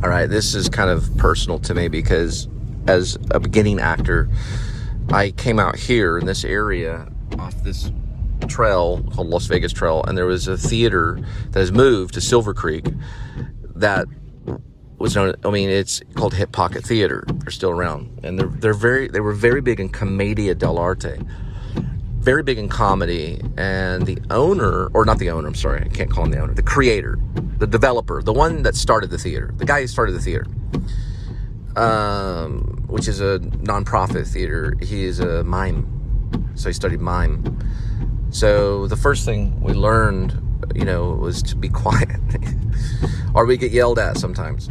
All right, this is kind of personal to me because as a beginning actor, I came out here in this area off this trail called Las Vegas Trail, and there was a theater that has moved to Silver Creek that was known, I mean, it's called Hip Pocket Theater. They're still around, and they were very big in commedia dell'arte, very big in comedy. And the owner, or not the owner, I'm sorry, I can't call him the owner, the creator, the developer, the one that started the theater, the guy who started the theater, which is a non-profit theater. He is a mime, so he studied mime. So the first thing we learned, you know, was to be quiet, or we get yelled at sometimes.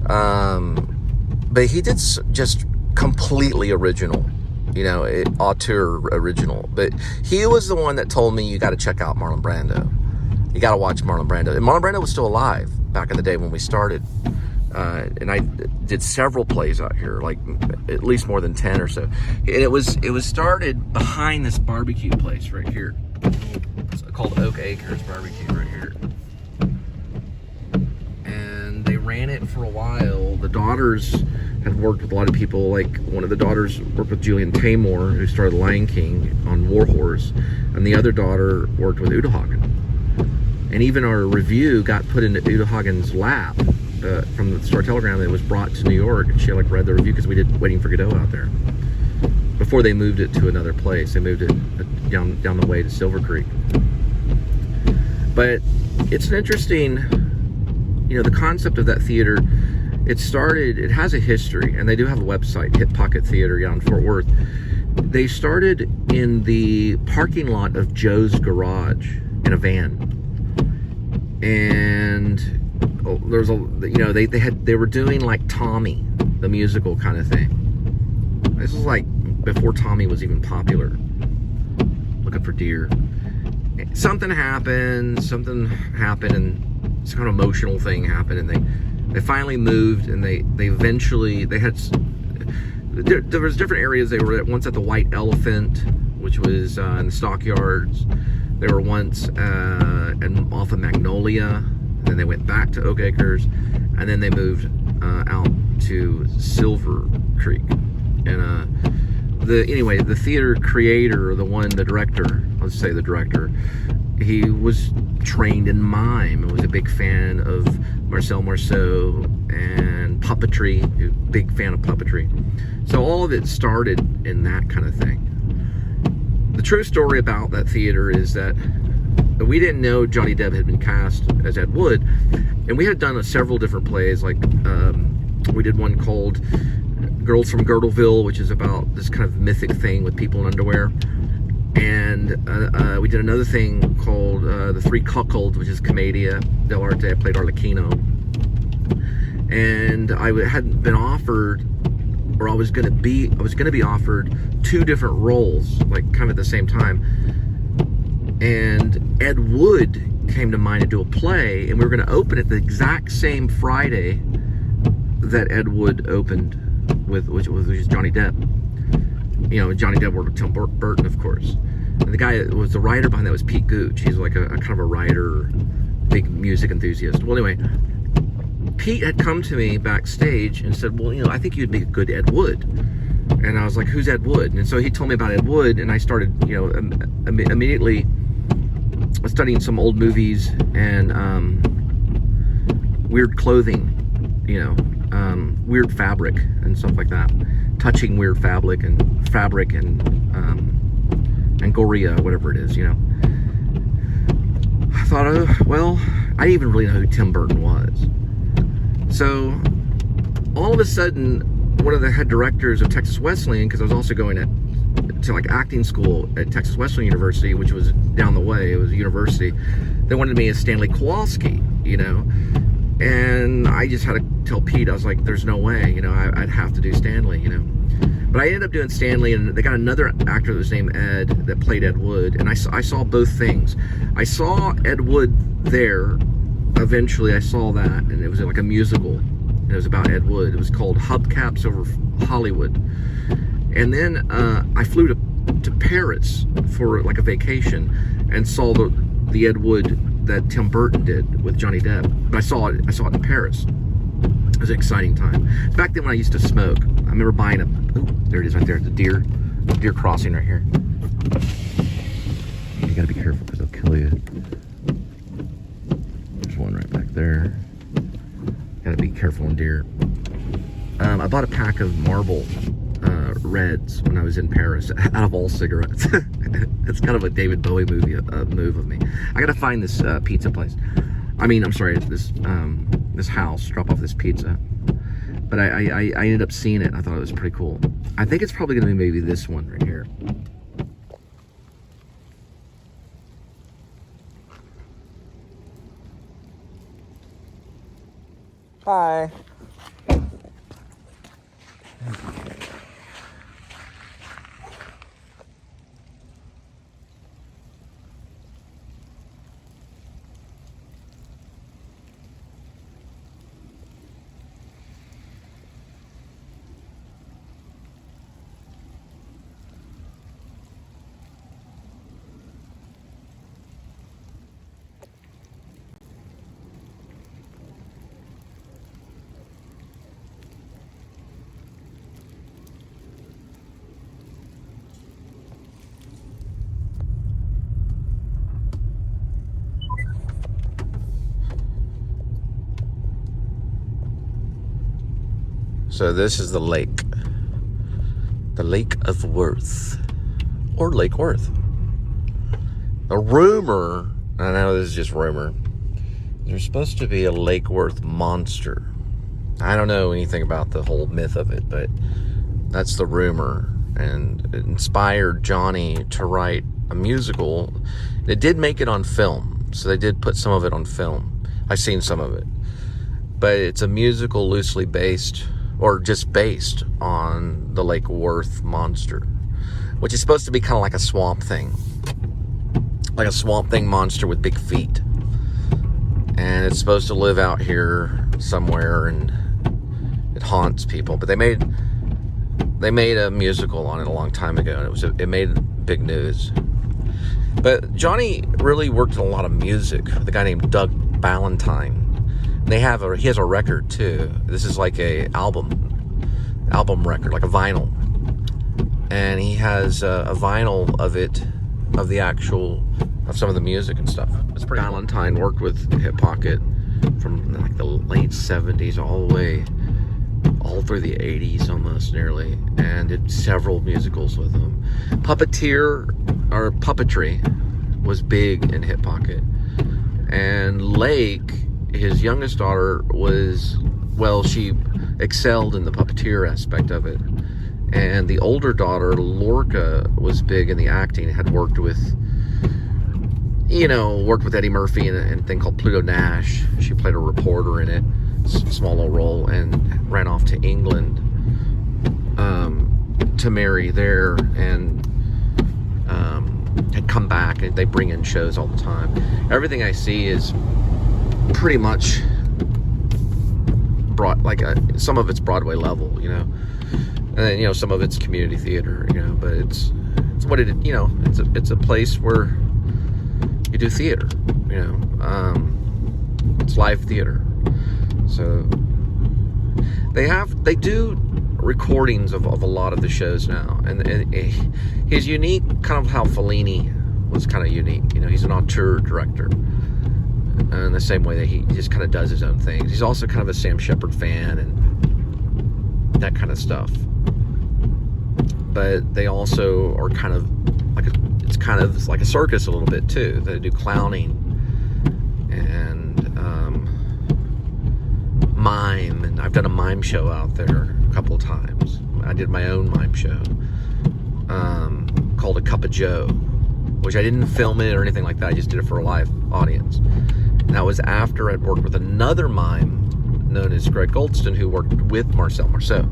But he did just completely original, you know, auteur original. But he was the one that told me, you got to check out Marlon Brando. You got to watch Marlon Brando. And Marlon Brando was still alive back in the day when we started. And I did several plays out here, like at least more than 10 or so. And it was started behind this barbecue place right here. It's called Oak Acres Barbecue right here. And they ran it for a while. The daughters had worked with a lot of people. Like one of the daughters worked with Julian Taymor, who started Lion King on War Horse. And the other daughter worked with Uta Hagen. And even our review got put into Uta Hagen's lap. From the Star Telegram, it was brought to New York, and she like read the review because we did Waiting for Godot out there before they moved it to another place. They moved it down the way to Silver Creek. But it's an interesting, you know, the concept of that theater. It has a history, and they do have a website, Hip Pocket Theater, in Fort Worth. They started in the parking lot of Joe's Garage in a van, and there's a, you know, they were doing like Tommy, the musical kind of thing. This was like before Tommy was even popular. Looking for deer. Something happened, and some kind of emotional thing happened, and they finally moved, and they eventually, they had, there was different areas. They were once at the White Elephant, which was in the stockyards. They were once and off of Magnolia. Then they went back to Oak Acres, and then they moved out to Silver Creek. And anyway, the theater creator, the director, let's say the director, he was trained in mime and was a big fan of Marcel Marceau and puppetry, big fan of puppetry. So all of it started in that kind of thing. The true story about that theater is that we didn't know Johnny Depp had been cast as Ed Wood, and we had done several different plays. Like we did one called Girls from Girdleville, which is about this kind of mythic thing with people in underwear. And we did another thing called The Three Cuckolds, which is commedia dell'arte. I played Arlecchino. And I hadn't been offered, or I was gonna be offered 2 different roles, like kind of at the same time. And Ed Wood came to mind to do a play, and we were going to open it the exact same Friday that Ed Wood opened with, which is Johnny Depp. You know, Johnny Depp worked with Tim Burton, of course. And the guy that was the writer behind that was Pete Gooch. He's like a kind of a writer, big music enthusiast. Well, anyway, Pete had come to me backstage and said, well, you know, I think you'd be a good Ed Wood. And I was like, who's Ed Wood? And so he told me about Ed Wood, and I started, you know, immediately studying some old movies and weird clothing, you know, weird fabric and stuff like that. Touching weird fabric and Angora, whatever it is, you know. I thought, oh, well, I didn't even really know who Tim Burton was. So all of a sudden, one of the head directors of Texas Wesleyan, because I was also going to like acting school at Texas Wesleyan University, which was down the way, it was a university, they wanted me as Stanley Kowalski, you know. And I just had to tell Pete, I was like, there's no way, you know, I'd have to do Stanley, you know. But I ended up doing Stanley, and they got another actor that was named Ed that played Ed Wood, and I saw both things. I saw Ed Wood there, eventually I saw that, and it was like a musical, and it was about Ed Wood. It was called Hubcaps Over Hollywood. And then I flew to Paris for like a vacation and saw the Ed Wood that Tim Burton did with Johnny Depp. But I saw it in Paris. It was an exciting time. Back then when I used to smoke, I remember buying there it is right there, the deer crossing right here. You gotta be careful because they'll kill you. There's one right back there. Gotta be careful on deer. I bought a pack of Marlboro Reds when I was in Paris, out of all cigarettes. It's kind of a David Bowie move of me. I gotta find this pizza place. I'm sorry, this house, drop off this pizza. But I ended up seeing it. I thought it was pretty cool. I think it's probably gonna be maybe this one right here. Hi. So this is the lake of Worth, or Lake Worth. The rumor, I know this is just rumor, there's supposed to be a Lake Worth monster. I don't know anything about the whole myth of it, but that's the rumor, and it inspired Johnny to write a musical. It did make it on film, so they did put some of it on film. I've seen some of it, but it's a musical loosely based, or just based on the Lake Worth monster, which is supposed to be kind of like a swamp thing. Like a swamp thing monster with big feet. And it's supposed to live out here somewhere, and it haunts people. But they made a musical on it a long time ago, and it made big news. But Johnny really worked on a lot of music with a guy named Doug Ballantyne. He has a record too. This is like a album record, like a vinyl. And he has a vinyl of some of the music and stuff. It's pretty cool. Ballantyne worked with Hip Pocket from like the late 70s all through the 80s almost nearly, and did several musicals with them. Puppetry was big in Hip Pocket. And Lake, his youngest daughter, she excelled in the puppeteer aspect of it. And the older daughter, Lorca, was big in the acting, had worked with Eddie Murphy in a thing called Pluto Nash. She played a reporter in it, small little role, and ran off to England to marry there, and had come back, and they bring in shows all the time. Everything I see is pretty much some of it's Broadway level, and then some of it's community theater, but it's what it's a place where you do theater, it's live theater. So they do recordings of a lot of the shows now, and his unique, kind of how Fellini was kind of unique. He's an auteur director, in the same way that he just kind of does his own things. He's also kind of a Sam Shepard fan and that kind of stuff. But they also are kind of it's like a circus a little bit too. They do clowning and mime, and I've done a mime show out there a couple of times. I did my own mime show called A Cup of Joe, which I didn't film it or anything like that. I just did it for a live audience. And that was after I'd worked with another mime known as Greg Goldston, who worked with Marcel Marceau.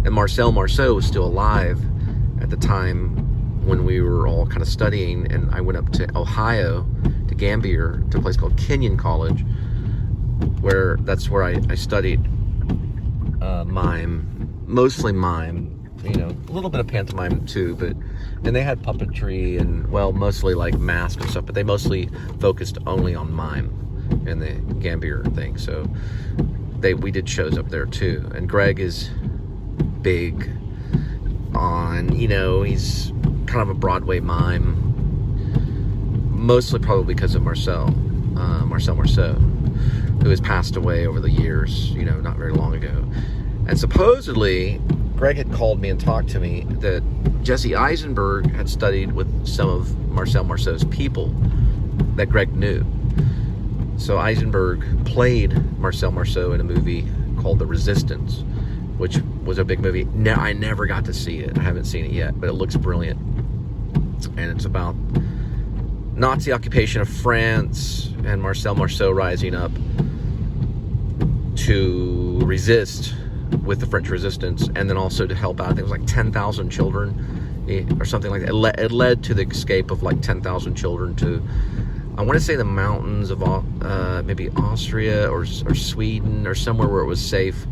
And Marcel Marceau was still alive at the time when we were all kind of studying, and I went up to Ohio, to Gambier, to a place called Kenyon College, that's where I studied mime, mostly mime, a little bit of pantomime too, and they had puppetry and, mostly like mask and stuff, but they mostly focused only on mime and the Gambier thing. So we did shows up there too. And Greg is big on, you know, he's kind of a Broadway mime, mostly probably because of Marcel Marceau, who has passed away over the years, you know, not very long ago. And supposedly Greg had called me and talked to me that Jesse Eisenberg had studied with some of Marcel Marceau's people that Greg knew. So Eisenberg played Marcel Marceau in a movie called The Resistance, which was a big movie. No, I never got to see it. I haven't seen it yet, but it looks brilliant. And it's about Nazi occupation of France and Marcel Marceau rising up to resist with the French resistance, and then also to help out. I think it was like 10,000 children or something like that. It led to the escape of like 10,000 children to, I want to say, the mountains of maybe Austria or Sweden or somewhere where it was safe,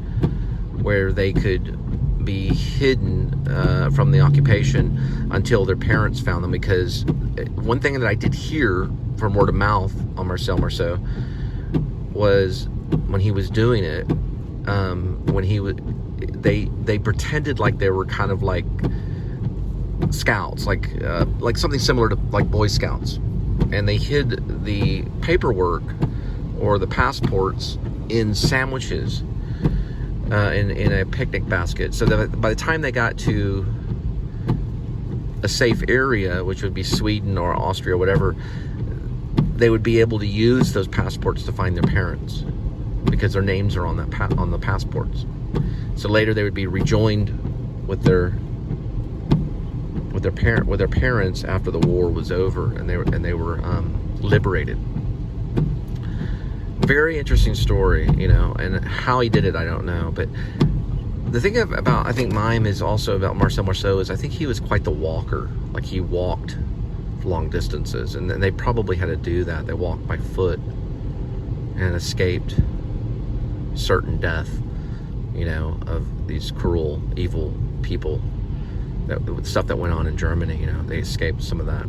where they could be hidden from the occupation until their parents found them. Because one thing that I did hear from word of mouth on Marcel Marceau was when he was doing it, when he would, they pretended like they were kind of like scouts, like something similar to like Boy Scouts, and they hid the paperwork or the passports in sandwiches, in a picnic basket, so that by the time they got to a safe area, which would be Sweden or Austria or whatever, they would be able to use those passports to find their parents, because their names are on that on the passports. So later they would be rejoined with their parents after the war was over, and they were liberated. Very interesting story, you know, and how he did it, I don't know. But the thing about, I think, mime is also about Marcel Marceau is I think he was quite the walker. Like, he walked long distances, and they probably had to do that. They walked by foot and escaped certain death, you know, of these cruel, evil people, that stuff that went on in Germany. You know, they escaped some of that.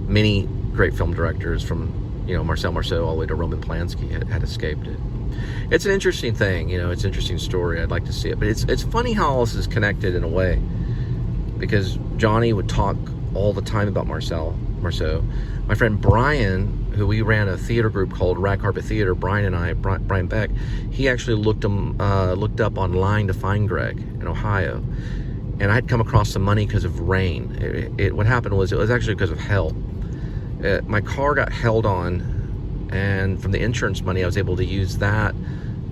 Many great film directors, from, you know, Marcel Marceau all the way to Roman Polanski, had escaped it. It's an interesting thing, you know, it's an interesting story. I'd like to see it, but it's funny how all this is connected in a way, because Johnny would talk all the time about Marcel Marceau. My friend Brian, who we ran a theater group called Rag Carpet Theater, Brian Beck, he actually looked up online to find Greg in Ohio. And I had come across some money because of rain. What happened was, it was actually because of hail. My car got held on, and from the insurance money, I was able to use that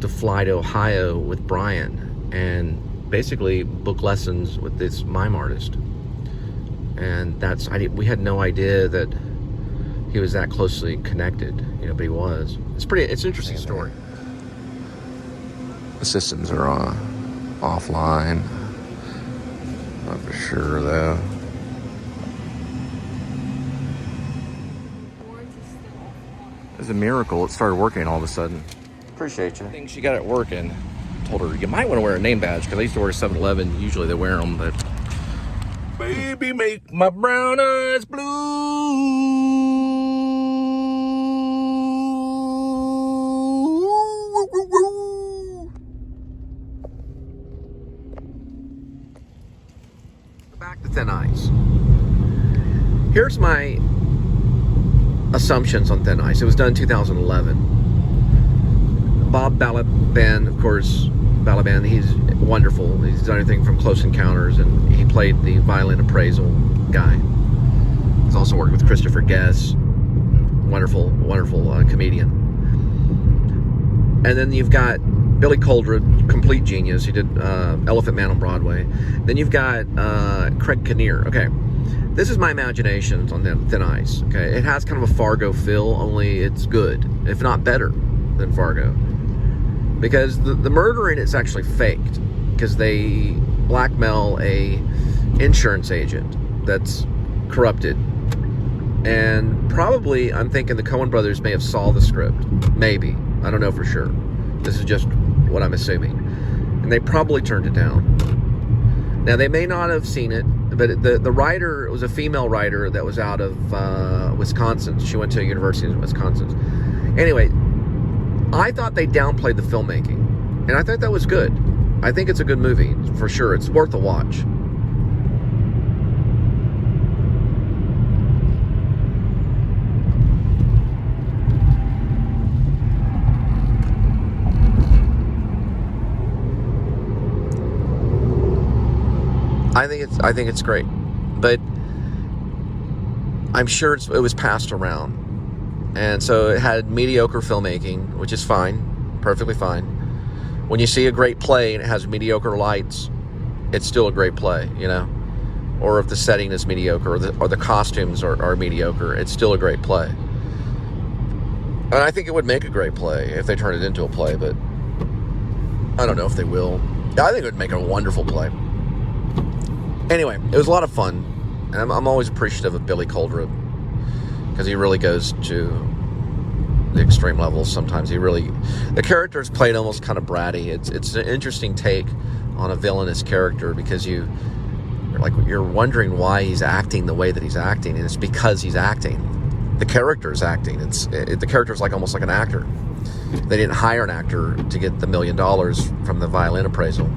to fly to Ohio with Brian and basically book lessons with this mime artist. And we had no idea that he was that closely connected, you know, but he was. It's an interesting story. The systems are offline. Not for sure though. It's a miracle it started working all of a sudden. Appreciate you. I think she got it working. Told her, you might want to wear a name badge, because I used to wear 7-Eleven. Usually they wear them, but baby, make my brown eyes blue. Back to Thin Ice. Here's my assumptions on Thin Ice. It was done in 2011. Bob Balaban, of course, he's wonderful. He's done everything from Close Encounters, and he played the violin appraisal guy. He's also worked with Christopher Guest, wonderful comedian. And then you've got Billy Coldred, complete genius. He did Elephant Man on Broadway. Then you've got Craig Kinnear. Okay, this is my imaginations on Thin Ice. Okay, it has kind of a Fargo feel, only it's good, if not better than Fargo, because the murder in it's actually faked, because they blackmail a insurance agent that's corrupted, and probably, I'm thinking the Coen brothers may have saw the script, maybe, I don't know for sure. This is just what I'm assuming, and they probably turned it down. Now, they may not have seen it, but the writer was a female writer that was out of Wisconsin. She went to a university in Wisconsin. Anyway, I thought they downplayed the filmmaking. And I thought that was good. I think it's a good movie, for sure. It's worth a watch. I think it's great. But I'm sure it was passed around. And so it had mediocre filmmaking, which is fine, perfectly fine. When you see a great play and it has mediocre lights, it's still a great play, you know? Or if the setting is mediocre or the costumes are mediocre, it's still a great play. And I think it would make a great play if they turn it into a play, but I don't know if they will. I think it would make a wonderful play. Anyway, it was a lot of fun. And I'm always appreciative of Billy Coldred, because he really goes to the extreme levels sometimes. The character is played almost kind of bratty. It's an interesting take on a villainous character, because you're wondering why he's acting the way that he's acting, and it's because he's acting. The character is acting. The character is almost like an actor. They didn't hire an actor to get the $1 million from the violin appraisal.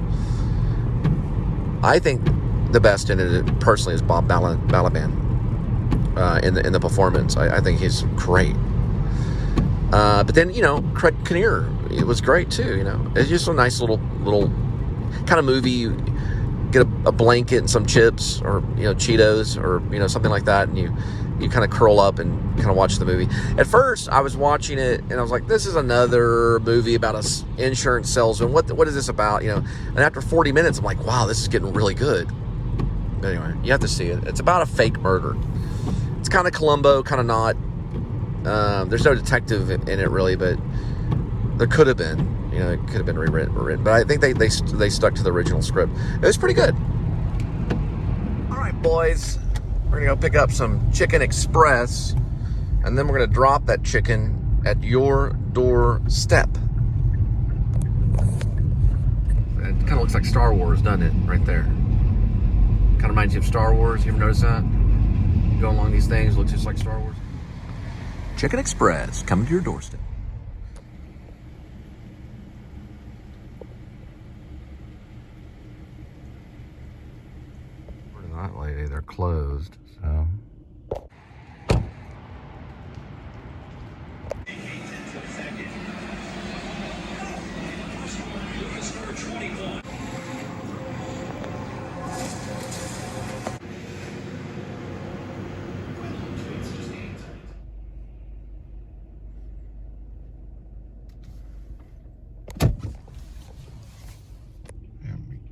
I think the best in it personally is Bob Balaban. In the performance, I think he's great. But then, Craig Kinnear, it was great too. It's just a nice little kind of movie. You get a blanket and some chips, or Cheetos, or something like that, and you kind of curl up and kind of watch the movie. At first, I was watching it and I was like, this is another movie about an insurance salesman. What is this about? And after 40 minutes, I'm like, wow, this is getting really good. But anyway, you have to see it. It's about a fake murder. It's kind of Columbo, kind of not. There's no detective in it really, but there could have been. It could have been rewritten. But I think they stuck to the original script. It was pretty good. All right, boys. We're going to go pick up some Chicken Express, and then we're going to drop that chicken at your doorstep. It kind of looks like Star Wars, doesn't it? Right there. Kind of reminds you of Star Wars. You ever notice that? You go along these things, it looks just like Star Wars. Chicken Express, coming to your doorstep. Where to that lady? They're closed, so.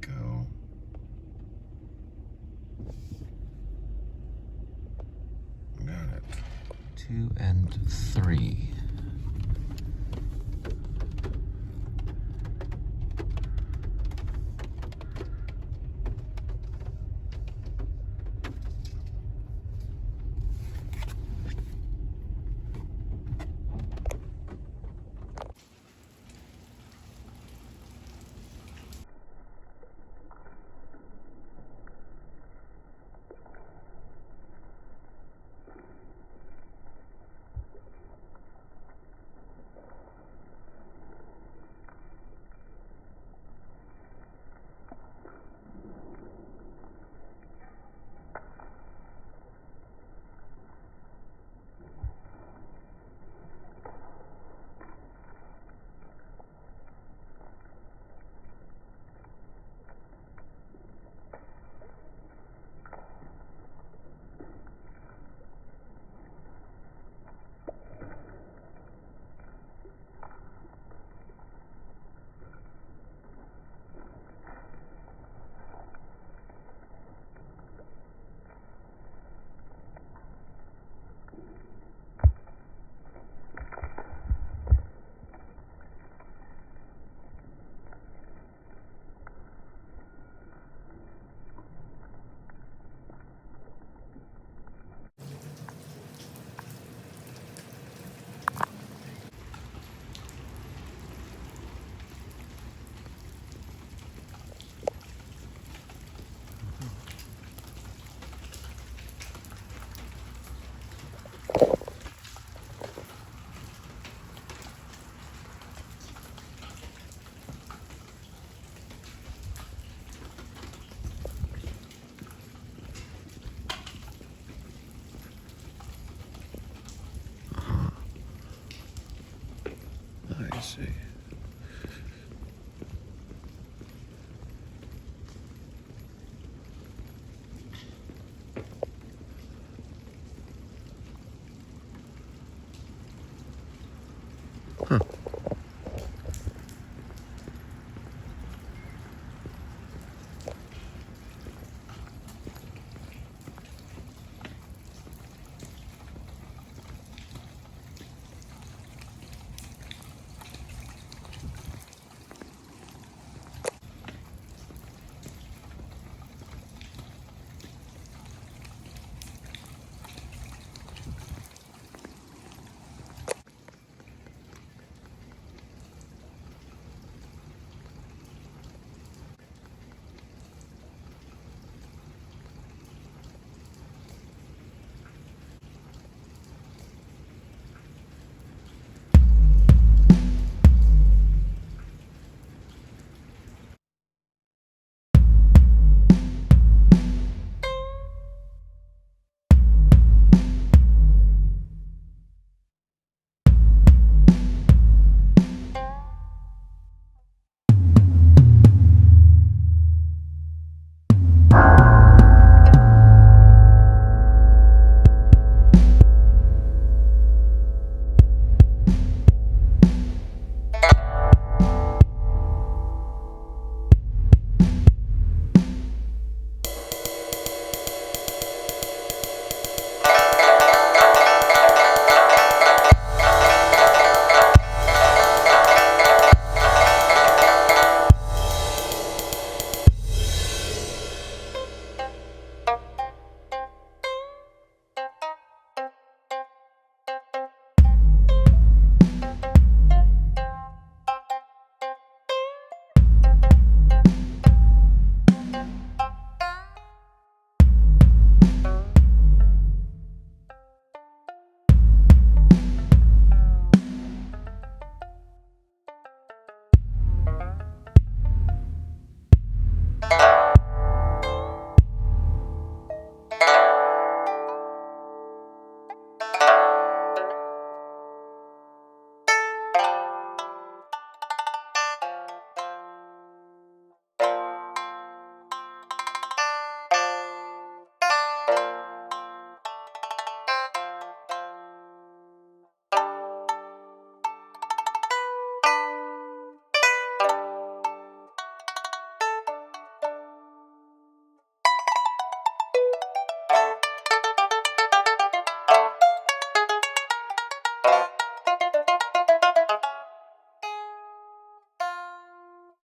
Go. 2 and 3. Let's see. Huh.